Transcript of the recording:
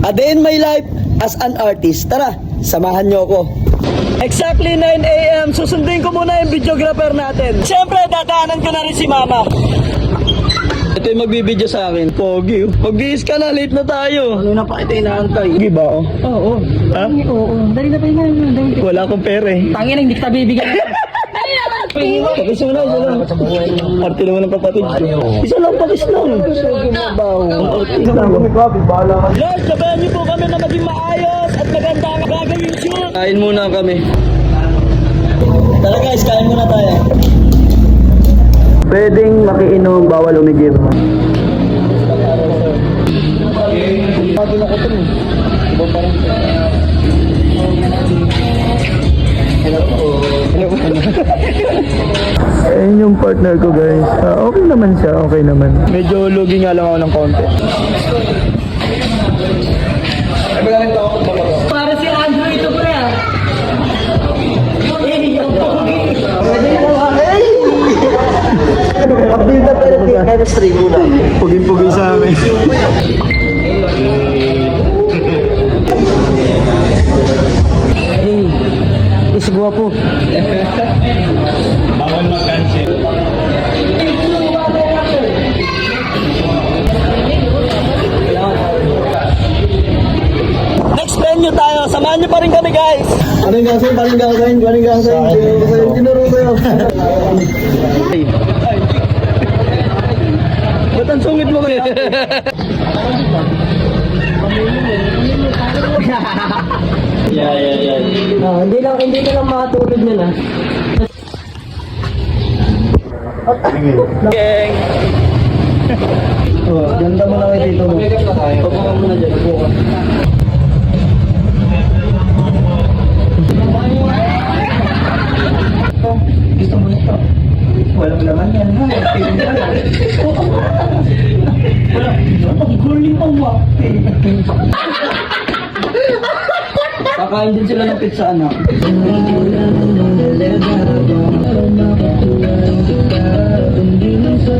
A day in my life as an artist. Tara, samahan nyo ako. Exactly 9 AM, susundin ko muna yung videographer natin. Siyempre, dadaanan ko na rin si Mama. Ito yung magbibideo sa akin. Pogi. Mag-bihis ka na, late na tayo. Ano na pa kita inaantay? Pogi ba ako? Oo. Ha? Oo. Dali na pa yun. Wala akong pera eh. Tangin na, hindi kita bibigyan. Dali na. Pakis mo na, isa lang. Party naman ng kapatid ko. Isa lang, pakis lang. Lord, sabayan niyo po kami na maging maayos at maganda ang gagawin shoot. Kain muna kami. Tara guys, kain muna tayo. Pwedeng makiinom, bawal umigib. Ayun yung partner ko guys. Okay naman siya, okay naman. Medyo lugi nga lang ako ng konti. Para si Andrew ito pre ah. Update na tayo ng chemistry muna. Pugin-pugin sa amin. Is guwapo. Bawal mag-cancel. Next venue tayo. Samahan niyo pa rin kami guys. Anong gagawin? Anong gagawin? Anong gagawin? Tinuro ko yun. Ba't ang sungit mo kaya? Yeah. Hindi ka lang makatulog niya na. Geng. Oh, ganda mo na kayo dito mo. Upo ka muna dyan. Upo ka. Gusto mo ito? Walang laman yan. Ang guling ang wapte. Kakain din sila ng pizza, anak. Hindi na sa